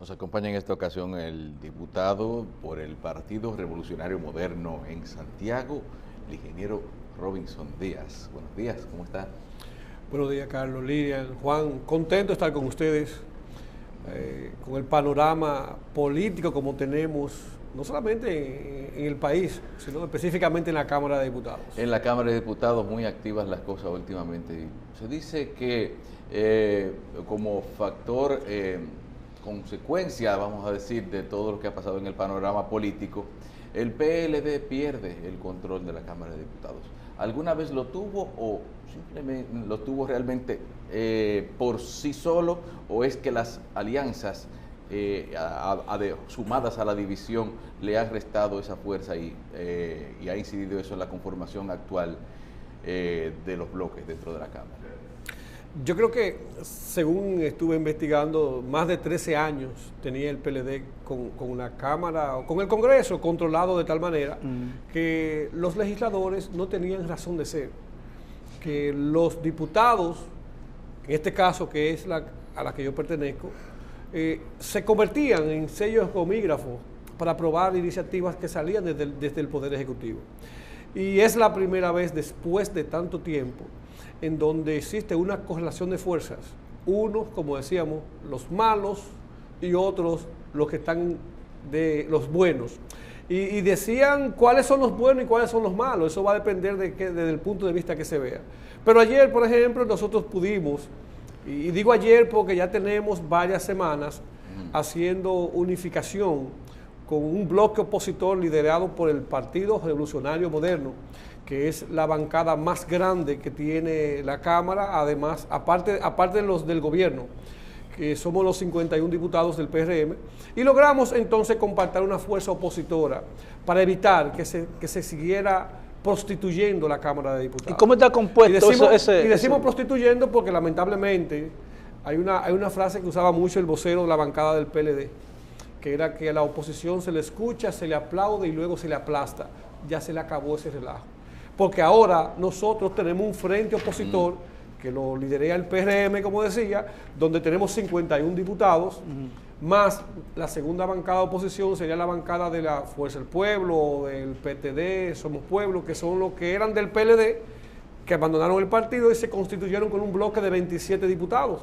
Nos acompaña en esta ocasión el diputado por el Partido Revolucionario Moderno en Santiago, el ingeniero Robinson Díaz. Buenos días, ¿cómo está? Buenos días, Carlos, Lilian, Juan. Contento de estar con ustedes, con el panorama político como tenemos, no solamente en el país, sino específicamente en la Cámara de Diputados. En la Cámara de Diputados muy activas las cosas últimamente. Se dice que como factor, consecuencia, vamos a decir, de todo lo que ha pasado en el panorama político, el PLD pierde el control de la Cámara de Diputados. ¿Alguna vez lo tuvo o simplemente lo tuvo realmente por sí solo, o es que las alianzas sumadas a la división le han restado esa fuerza y ha incidido eso en la conformación actual de los bloques dentro de la Cámara? Yo creo que, según estuve investigando, más de 13 años tenía el PLD con la Cámara o con el Congreso controlado de tal manera que los legisladores no tenían razón de ser, que los diputados, en este caso que es a la que yo pertenezco, se convertían en sellos gomígrafos para aprobar iniciativas que salían desde el Poder Ejecutivo. Y es la primera vez después de tanto tiempo en donde existe una correlación de fuerzas. Unos, como decíamos, los malos, y otros los que están los buenos. Y decían cuáles son los buenos y cuáles son los malos. Eso va a depender desde el punto de vista que se vea. Pero ayer, por ejemplo, nosotros pudimos, y digo ayer porque ya tenemos varias semanas haciendo unificación con un bloque opositor liderado por el Partido Revolucionario Moderno, que es la bancada más grande que tiene la Cámara, además, aparte de los del gobierno, que somos los 51 diputados del PRM, y logramos entonces compactar una fuerza opositora para evitar que se siguiera prostituyendo la Cámara de Diputados. ¿Y cómo está compuesto y decimos prostituyendo porque lamentablemente hay una frase que usaba mucho el vocero de la bancada del PLD, que era que a la oposición se le escucha, se le aplaude y luego se le aplasta. Ya se le acabó ese relajo. Porque ahora nosotros tenemos un frente opositor que lo lidera el PRM, como decía, donde tenemos 51 diputados, más la segunda bancada de oposición sería la bancada de la Fuerza del Pueblo, o del PTD, Somos Pueblo, que son los que eran del PLD, que abandonaron el partido y se constituyeron con un bloque de 27 diputados.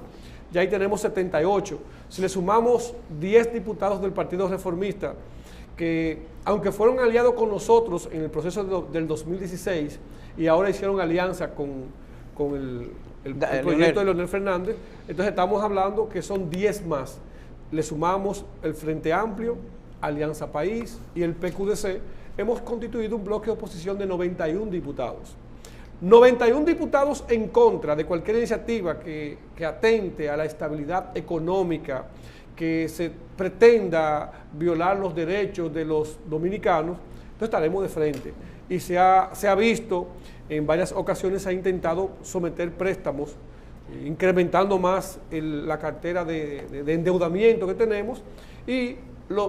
Ya ahí tenemos 78. Si le sumamos 10 diputados del Partido Reformista, que aunque fueron aliados con nosotros en el proceso del 2016 y ahora hicieron alianza con el proyecto de Leonel Fernández, entonces estamos hablando que son 10 más. Le sumamos el Frente Amplio, Alianza País y el PQDC, hemos constituido un bloque de oposición de 91 diputados. 91 diputados en contra de cualquier iniciativa que atente a la estabilidad económica, que se pretenda violar los derechos de los dominicanos, entonces estaremos de frente. Y se ha visto, en varias ocasiones se ha intentado someter préstamos, incrementando más la cartera de endeudamiento que tenemos, y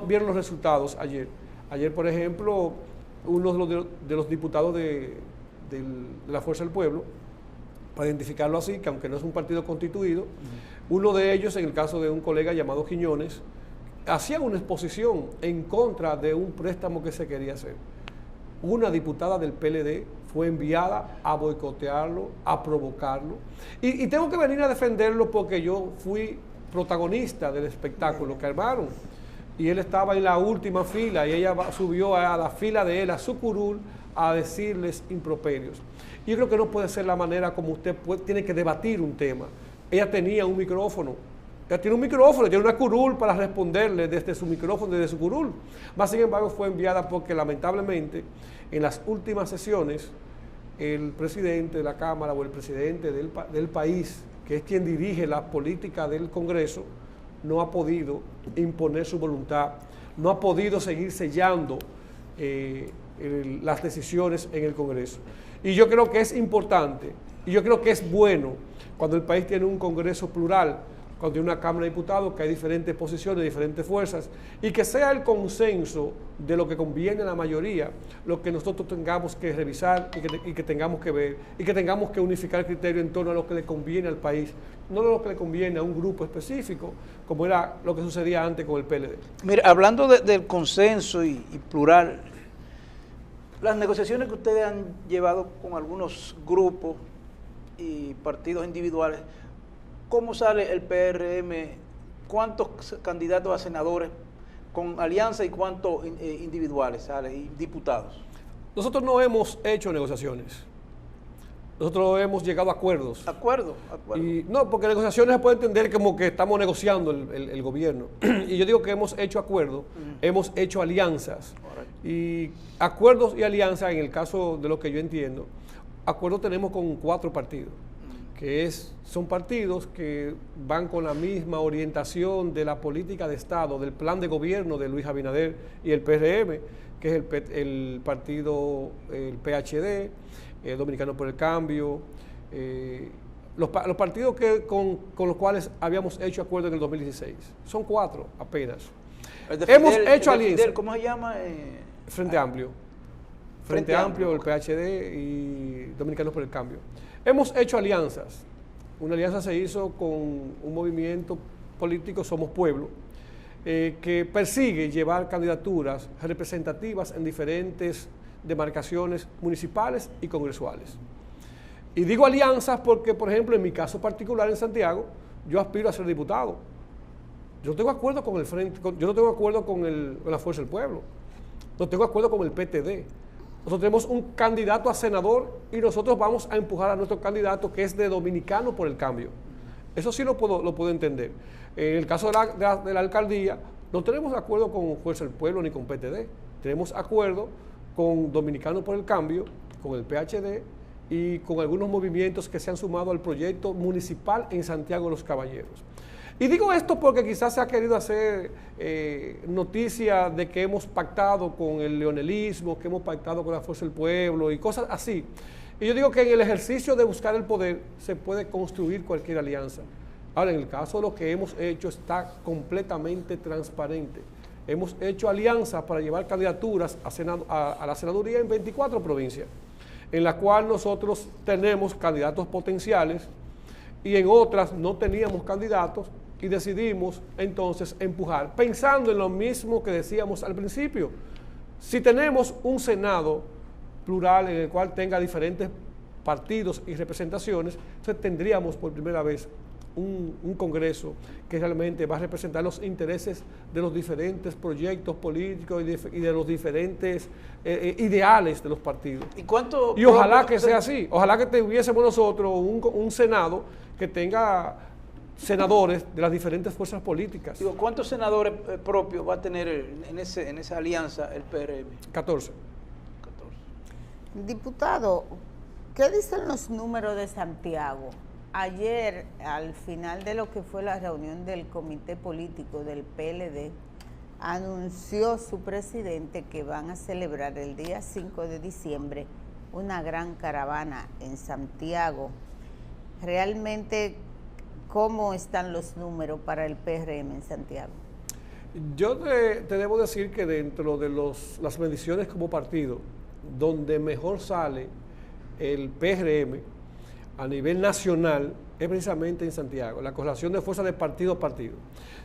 vieron los resultados ayer. Ayer, por ejemplo, uno de los diputados de la Fuerza del Pueblo, para identificarlo así, que aunque no es un partido constituido, uno de ellos, en el caso de un colega llamado Quiñones, hacía una exposición en contra de un préstamo que se quería hacer. Una diputada del PLD fue enviada a boicotearlo, a provocarlo, y tengo que venir a defenderlo porque yo fui protagonista del espectáculo que armaron, y él estaba en la última fila, y ella subió a la fila de él, a su curul, a decirles improperios. Yo creo que no puede ser la manera como usted tiene que debatir un tema. Ella tenía un micrófono, tiene una curul para responderle desde su micrófono, desde su curul. Más sin embargo fue enviada porque lamentablemente en las últimas sesiones el presidente de la Cámara o el presidente del país, que es quien dirige la política del Congreso, no ha podido imponer su voluntad, no ha podido seguir sellando las decisiones en el Congreso. Y yo creo que es importante, y yo creo que es bueno cuando el país tiene un Congreso plural, cuando hay una Cámara de Diputados, que hay diferentes posiciones, diferentes fuerzas, y que sea el consenso de lo que conviene a la mayoría, lo que nosotros tengamos que revisar y que tengamos que ver, y que tengamos que unificar el criterio en torno a lo que le conviene al país, no lo que le conviene a un grupo específico, como era lo que sucedía antes con el PLD. Mire, hablando del consenso y plural, las negociaciones que ustedes han llevado con algunos grupos y partidos individuales, ¿cómo sale el PRM? ¿Cuántos candidatos a senadores con alianza y cuántos individuales sale y diputados? Nosotros no hemos hecho negociaciones. Nosotros hemos llegado a acuerdos. Acuerdo. Y no, porque negociaciones se puede entender como que estamos negociando el gobierno. Y yo digo que hemos hecho acuerdos, hemos hecho alianzas. Correcto. Y acuerdos y alianzas, en el caso de lo que yo entiendo, acuerdos tenemos con 4 partidos, que son partidos que van con la misma orientación de la política de Estado, del plan de gobierno de Luis Abinader y el PRM, que es el partido, el PHD, Dominicano por el Cambio, los partidos con los cuales habíamos hecho acuerdo en el 2016. Son 4 apenas. Hemos hecho alianzas. ¿Cómo se llama? Frente Amplio. Frente Amplio, el PHD y Dominicanos por el Cambio. Hemos hecho alianzas. Una alianza se hizo con un movimiento político, Somos Pueblo, que persigue llevar candidaturas representativas en diferentes demarcaciones municipales y congresuales. Y digo alianzas porque, por ejemplo, en mi caso particular en Santiago, yo aspiro a ser diputado. Yo no tengo acuerdo con el Frente, yo no tengo acuerdo con la Fuerza del Pueblo, no tengo acuerdo con el PTD. Nosotros tenemos un candidato a senador y nosotros vamos a empujar a nuestro candidato que es de Dominicano por el Cambio. Eso sí lo puedo entender. En el caso de la alcaldía, no tenemos acuerdo con Fuerza del Pueblo ni con PTD. Tenemos acuerdo con Dominicano por el Cambio, con el PHD y con algunos movimientos que se han sumado al proyecto municipal en Santiago de los Caballeros. Y digo esto porque quizás se ha querido hacer noticia de que hemos pactado con el leonelismo, que hemos pactado con la Fuerza del Pueblo y cosas así. Y yo digo que en el ejercicio de buscar el poder se puede construir cualquier alianza. Ahora, en el caso de lo que hemos hecho está completamente transparente. Hemos hecho alianzas para llevar candidaturas a la senaduría en 24 provincias, en la cual nosotros tenemos candidatos potenciales y en otras no teníamos candidatos y decidimos entonces empujar, pensando en lo mismo que decíamos al principio. Si tenemos un Senado plural en el cual tenga diferentes partidos y representaciones, entonces tendríamos por primera vez un Congreso que realmente va a representar los intereses de los diferentes proyectos políticos y de los diferentes ideales de los partidos. Y ojalá que sea así, ojalá que tuviésemos nosotros un Senado que tenga senadores de las diferentes fuerzas políticas. Digo, ¿cuántos senadores propios va a tener en esa alianza el PRM? 14. Diputado, ¿qué dicen los números de Santiago? Ayer, al final de lo que fue la reunión del comité político del PLD, anunció su presidente que van a celebrar el día 5 de diciembre una gran caravana en Santiago. Realmente, ¿cómo están los números para el PRM en Santiago? Yo te debo decir que dentro de las mediciones como partido, donde mejor sale el PRM a nivel nacional es precisamente en Santiago, la correlación de fuerza de partido a partido.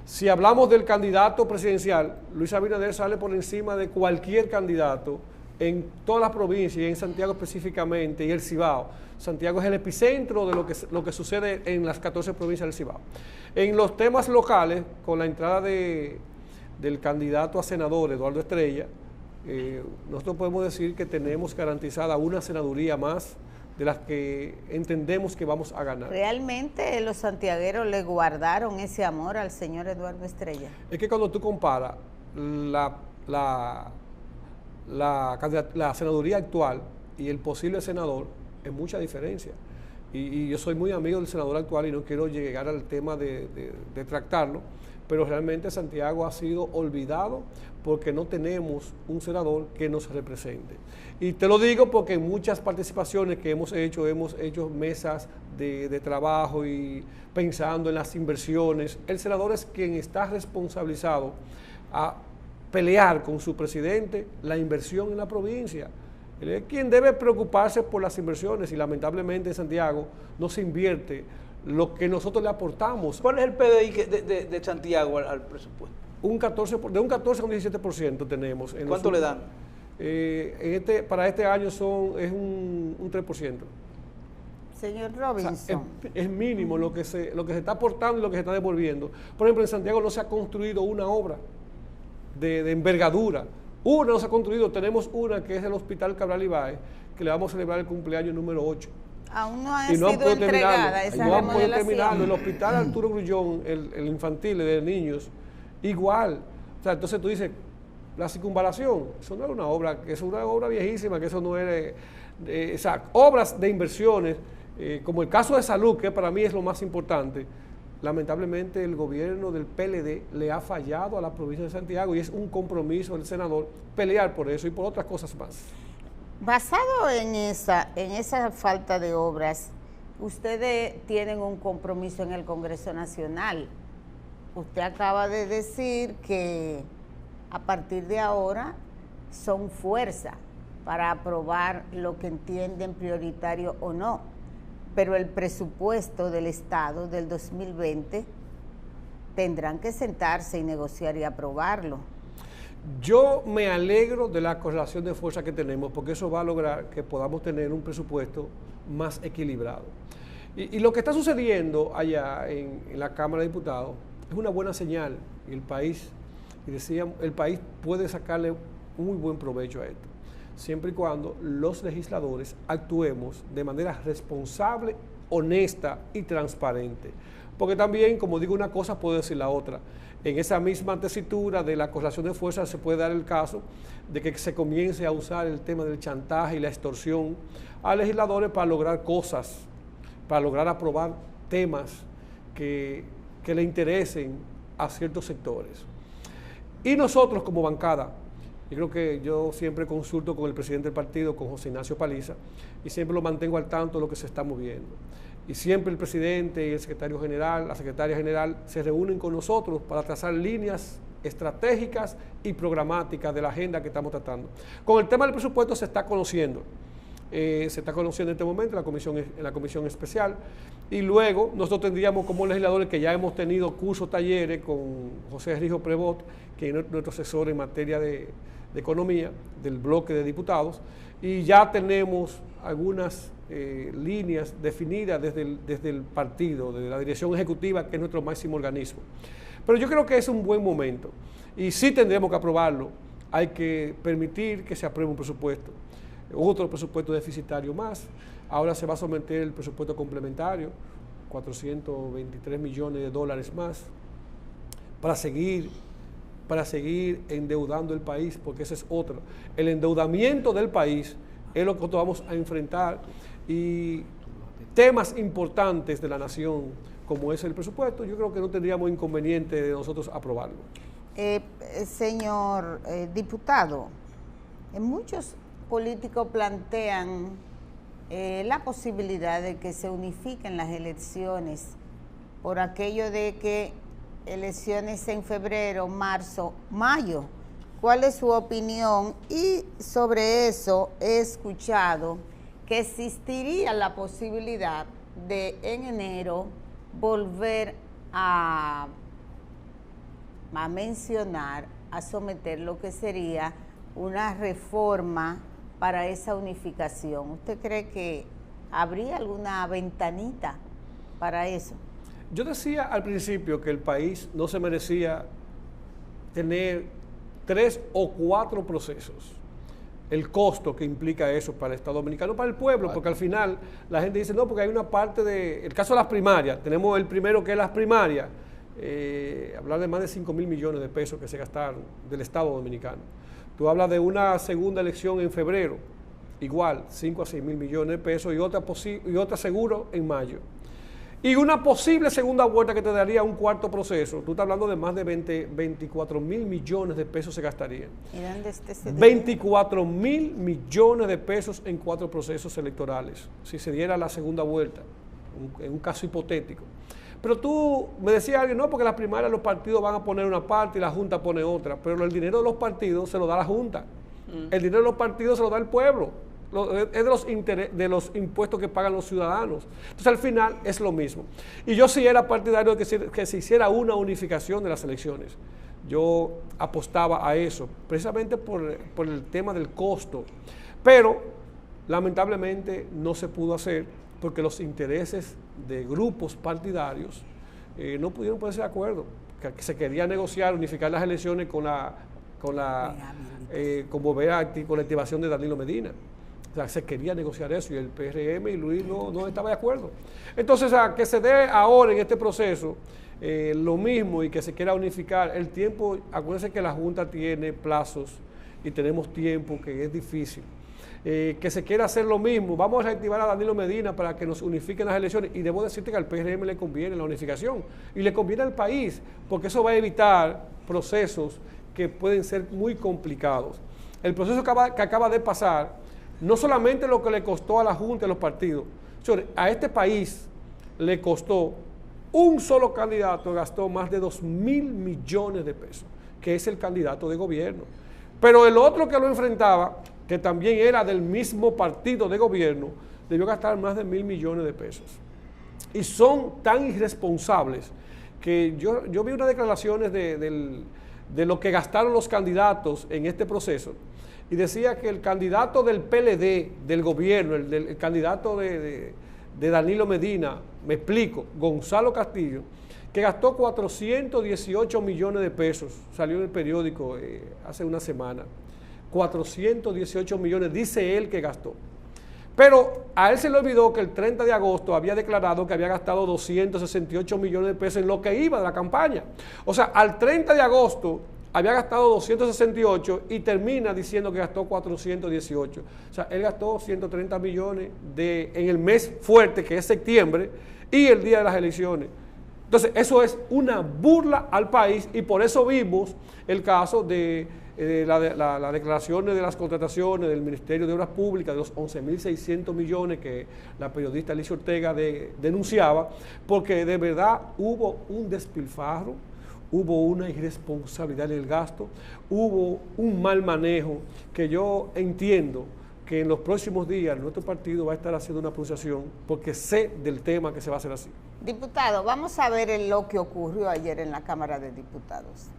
Si hablamos del candidato presidencial, Luis Abinader sale por encima de cualquier candidato en todas las provincias y en Santiago específicamente y el Cibao. Santiago es el epicentro de lo que sucede en las 14 provincias del Cibao. En los temas locales, con la entrada del candidato a senador, Eduardo Estrella, nosotros podemos decir que tenemos garantizada una senaduría más de las que entendemos que vamos a ganar. ¿Realmente los santiagueros le guardaron ese amor al señor Eduardo Estrella? Es que cuando tú comparas la senaduría actual y el posible senador, es mucha diferencia. Y yo soy muy amigo del senador actual y no quiero llegar al tema de tratarlo, pero realmente Santiago ha sido olvidado porque no tenemos un senador que nos represente. Y te lo digo porque en muchas participaciones que hemos hecho mesas de trabajo y pensando en las inversiones. El senador es quien está responsabilizado a pelear con su presidente la inversión en la provincia. Él es quien debe preocuparse por las inversiones y lamentablemente en Santiago no se invierte lo que nosotros le aportamos. ¿Cuál es el PDI de Santiago al presupuesto? De un 14 a un 17% tenemos. ¿Cuánto le dan? Para este año es un 3%. Señor Robinson. O sea, es mínimo lo que se está aportando y lo que se está devolviendo. Por ejemplo, en Santiago no se ha construido una obra de envergadura. Una no se ha construido. Tenemos una que es el Hospital Cabral Ibáez, que le vamos a celebrar el cumpleaños número 8. Aún no ha sido entregada esa remodelación. No han podido terminarlo. El Hospital Arturo Grullón, el infantil de niños, igual. O sea, entonces tú dices, la circunvalación, eso no era una obra, es una obra viejísima, que eso no era... o sea, obras de inversiones, como el caso de salud, que para mí es lo más importante, lamentablemente el gobierno del PLD le ha fallado a la provincia de Santiago y es un compromiso del senador pelear por eso y por otras cosas más. Basado en esa falta de obras, ustedes tienen un compromiso en el Congreso Nacional. Usted acaba de decir que a partir de ahora son fuerza para aprobar lo que entienden prioritario o no, pero el presupuesto del Estado del 2020 tendrán que sentarse y negociar y aprobarlo. Yo me alegro de la correlación de fuerza que tenemos, porque eso va a lograr que podamos tener un presupuesto más equilibrado. Y lo que está sucediendo allá en la Cámara de Diputados es una buena señal, y el país puede sacarle muy buen provecho a esto, siempre y cuando los legisladores actuemos de manera responsable, honesta y transparente. Porque también, como digo una cosa, puedo decir la otra. En esa misma tesitura de la correlación de fuerzas se puede dar el caso de que se comience a usar el tema del chantaje y la extorsión a legisladores para lograr cosas, para lograr aprobar temas que le interesen a ciertos sectores. Y nosotros como bancada, yo creo que yo siempre consulto con el presidente del partido, con José Ignacio Paliza, y siempre lo mantengo al tanto de lo que se está moviendo. Y siempre el presidente y el secretario general, la secretaria general, se reúnen con nosotros para trazar líneas estratégicas y programáticas de la agenda que estamos tratando. Con el tema del presupuesto se está conociendo en este momento en la comisión especial, y luego nosotros tendríamos como legisladores que ya hemos tenido cursos, talleres con José Rijo Prevot, que es nuestro asesor en materia de economía del bloque de diputados, y ya tenemos algunas líneas definidas desde el partido, desde la dirección ejecutiva, que es nuestro máximo organismo. Pero yo creo que es un buen momento y sí tendremos que aprobarlo. Hay que permitir que se apruebe un presupuesto, otro presupuesto deficitario más. Ahora se va a someter el presupuesto complementario, 423 millones de dólares más, para seguir endeudando el país, porque ese es otro. El endeudamiento del país es lo que nosotros vamos a enfrentar, y temas importantes de la nación, como es el presupuesto, yo creo que no tendríamos inconveniente de nosotros aprobarlo. Señor diputado, muchos políticos plantean la posibilidad de que se unifiquen las elecciones por aquello de que elecciones en febrero, marzo, mayo. ¿Cuál es su opinión? Y sobre eso he escuchado que existiría la posibilidad de en enero volver a mencionar, a someter lo que sería una reforma para esa unificación. ¿Usted cree que habría alguna ventanita para eso? Yo decía al principio que el país no se merecía tener 3 o 4 procesos. El costo que implica eso para el Estado Dominicano, para el pueblo, porque al final la gente dice, no, porque hay una parte el caso de las primarias, tenemos el primero que es las primarias, hablar de más de 5.000 millones de pesos que se gastaron del Estado Dominicano. Tú hablas de una segunda elección en febrero, igual, 5 a 6.000 millones de pesos, y otra seguro en mayo. y una posible segunda vuelta que te daría un cuarto proceso, tú estás hablando de más de 24 mil millones de pesos se gastarían. ¿Y dónde está ese dinero? 24 mil millones de pesos en 4 procesos electorales, si se diera la segunda vuelta, en un caso hipotético. Pero tú me decías alguien, no, porque las primarias los partidos van a poner una parte y la Junta pone otra, pero el dinero de los partidos se lo da la Junta, el dinero de los partidos se lo da el pueblo, es de los impuestos que pagan los ciudadanos. Entonces al final es lo mismo. Y yo sí era partidario de que se hiciera una unificación de las elecciones. Yo apostaba a eso, precisamente por el tema del costo, pero lamentablemente no se pudo hacer porque los intereses de grupos partidarios no pudieron ponerse de acuerdo, que se quería negociar, unificar las elecciones con la activación de Danilo Medina. O sea, se quería negociar eso y el PRM y Luis no estaba de acuerdo. Entonces, que se dé ahora en este proceso lo mismo y que se quiera unificar el tiempo, acuérdense que la Junta tiene plazos y tenemos tiempo que es difícil. Que se quiera hacer lo mismo, vamos a reactivar a Danilo Medina para que nos unifiquen las elecciones, y debo decirte que al PRM le conviene la unificación y le conviene al país, porque eso va a evitar procesos que pueden ser muy complicados. El proceso que acaba de pasar, no solamente lo que le costó a la Junta y a los partidos, a este país le costó, un solo candidato gastó más de 2.000 millones de pesos, que es el candidato de gobierno. Pero el otro que lo enfrentaba, que también era del mismo partido de gobierno, debió gastar más de 1.000 millones de pesos. Y son tan irresponsables que yo vi unas declaraciones de lo que gastaron los candidatos en este proceso, y decía que el candidato del PLD, del gobierno, el candidato de Danilo Medina, me explico, Gonzalo Castillo, que gastó 418 millones de pesos, salió en el periódico hace una semana, 418 millones, dice él que gastó. Pero a él se le olvidó que el 30 de agosto había declarado que había gastado 268 millones de pesos en lo que iba de la campaña. O sea, al 30 de agosto había gastado 268 y termina diciendo que gastó 418. O sea, él gastó 130 millones en el mes fuerte, que es septiembre, y el día de las elecciones. Entonces, eso es una burla al país, y por eso vimos el caso de las declaraciones de las contrataciones del Ministerio de Obras Públicas, de los 11.600 millones que la periodista Alicia Ortega denunciaba, porque de verdad hubo un despilfarro, hubo una irresponsabilidad en el gasto, hubo un mal manejo que yo entiendo que en los próximos días nuestro partido va a estar haciendo una pronunciación, porque sé del tema que se va a hacer así. Diputado, vamos a ver lo que ocurrió ayer en la Cámara de Diputados.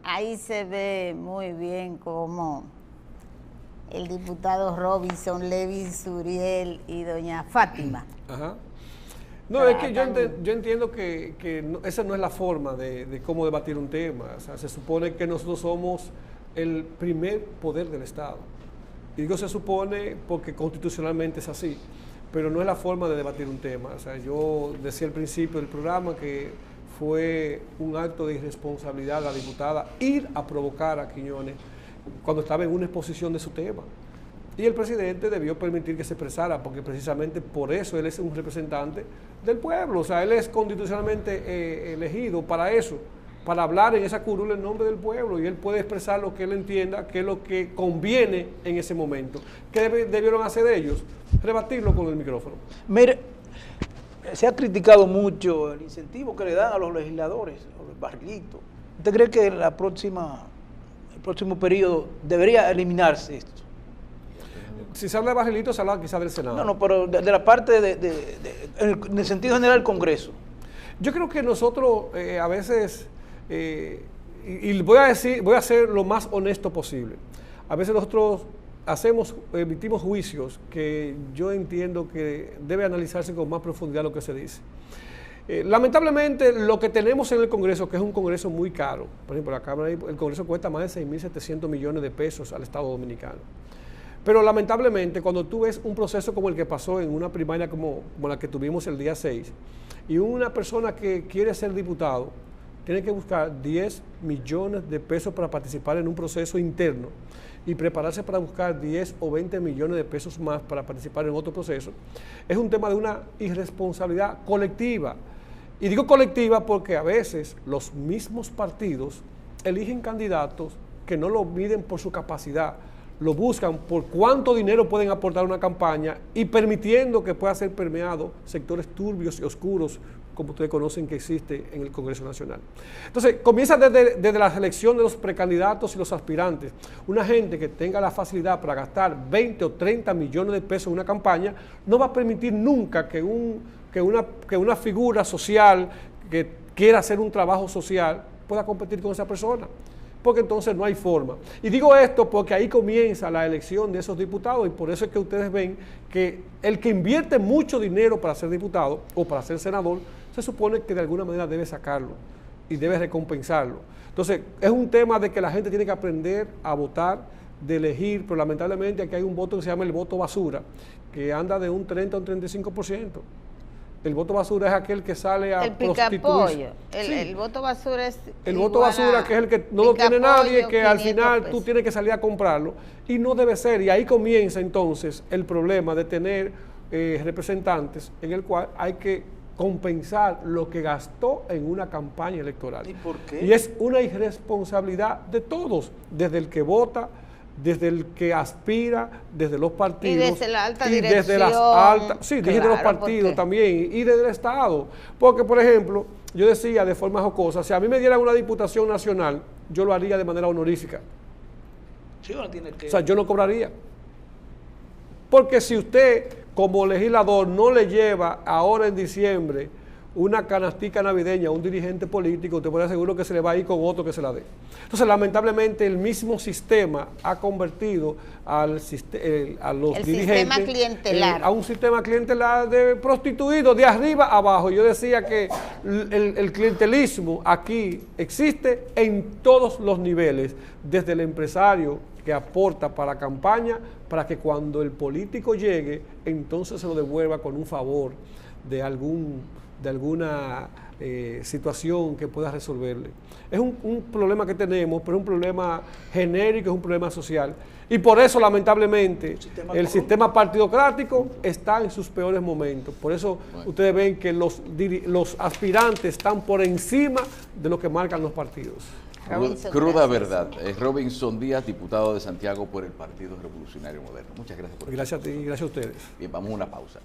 Ahí se ve muy bien cómo el diputado Robinson, Levis Suriel y doña Fátima. Ajá. No, es que yo entiendo que esa no es la forma de cómo debatir un tema. O sea, se supone que nosotros somos el primer poder del Estado. Y digo se supone porque constitucionalmente es así, pero no es la forma de debatir un tema. O sea, yo decía al principio del programa que fue un acto de irresponsabilidad de la diputada ir a provocar a Quiñones cuando estaba en una exposición de su tema. Y el presidente debió permitir que se expresara, porque precisamente por eso él es un representante del pueblo. O sea, él es constitucionalmente elegido para eso, para hablar en esa curula en nombre del pueblo, y él puede expresar lo que él entienda, que es lo que conviene en ese momento. ¿Qué debieron hacer ellos? Rebatirlo con el micrófono. Mire, se ha criticado mucho el incentivo que le dan a los legisladores, a los barrilitos. ¿Usted cree que el próximo periodo debería eliminarse esto? Si se habla de barrilito, se habla quizás del Senado. No, pero de la parte en el sentido general del Congreso. Yo creo que nosotros a veces, y voy a ser lo más honesto posible, a veces nosotros emitimos juicios que yo entiendo que debe analizarse con más profundidad lo que se dice. Lamentablemente, lo que tenemos en el Congreso, que es un Congreso muy caro, por ejemplo, la Cámara, el Congreso cuesta más de 6.700 millones de pesos al Estado Dominicano. Pero lamentablemente, cuando tú ves un proceso como el que pasó en una primaria como la que tuvimos el día 6, y una persona que quiere ser diputado tiene que buscar 10 millones de pesos para participar en un proceso interno y prepararse para buscar 10 o 20 millones de pesos más para participar en otro proceso, es un tema de una irresponsabilidad colectiva. Y digo colectiva porque a veces los mismos partidos eligen candidatos que no lo miden por su capacidad, lo buscan por cuánto dinero pueden aportar a una campaña y permitiendo que pueda ser permeado sectores turbios y oscuros, como ustedes conocen que existe en el Congreso Nacional. Entonces, comienza desde la selección de los precandidatos y los aspirantes. Una gente que tenga la facilidad para gastar 20 o 30 millones de pesos en una campaña no va a permitir nunca que una figura social que quiera hacer un trabajo social pueda competir con esa persona, porque entonces no hay forma. Y digo esto porque ahí comienza la elección de esos diputados, y por eso es que ustedes ven que el que invierte mucho dinero para ser diputado o para ser senador, se supone que de alguna manera debe sacarlo y debe recompensarlo. Entonces, es un tema de que la gente tiene que aprender a votar, de elegir, pero lamentablemente aquí hay un voto que se llama el voto basura, que anda de un 30 a un 35%. El voto basura es aquel que sale a prostituirse. El voto basura es el voto basura, que es el que no lo tiene nadie, que al final pesos. Tú tienes que salir a comprarlo, y no debe ser. Y ahí comienza entonces el problema de tener representantes en el cual hay que compensar lo que gastó en una campaña electoral. ¿Y por qué? Y es una irresponsabilidad de todos, desde el que vota, desde el que aspira, desde los partidos. Y desde la alta dirección. Desde las altas, sí, claro, desde los partidos también, y desde el Estado. Porque, por ejemplo, yo decía de forma jocosa, si a mí me dieran una diputación nacional, yo lo haría de manera honorífica. Sí, no tiene que... O sea, yo no cobraría. Porque si usted, como legislador, no le lleva ahora en diciembre una canastica navideña a un dirigente político, te puede asegurar que se le va a ir con otro que se la dé. Entonces, lamentablemente, el mismo sistema ha convertido a los dirigentes sistema clientelar. A un sistema clientelar de prostituidos, de arriba a abajo. Yo decía que el clientelismo aquí existe en todos los niveles, desde el empresario que aporta para la campaña, para que cuando el político llegue, entonces se lo devuelva con un favor de alguna situación que pueda resolverle. Es un problema que tenemos, pero es un problema genérico, es un problema social. Y por eso, lamentablemente, el sistema partidocrático está en sus peores momentos. Por eso ustedes ven que los aspirantes están por encima de lo que marcan los partidos. Cruda verdad. Robinson Díaz, diputado de Santiago por el Partido Revolucionario Moderno. Muchas gracias por Gracias a ti y gracias a ustedes. Bien, vamos a una pausa.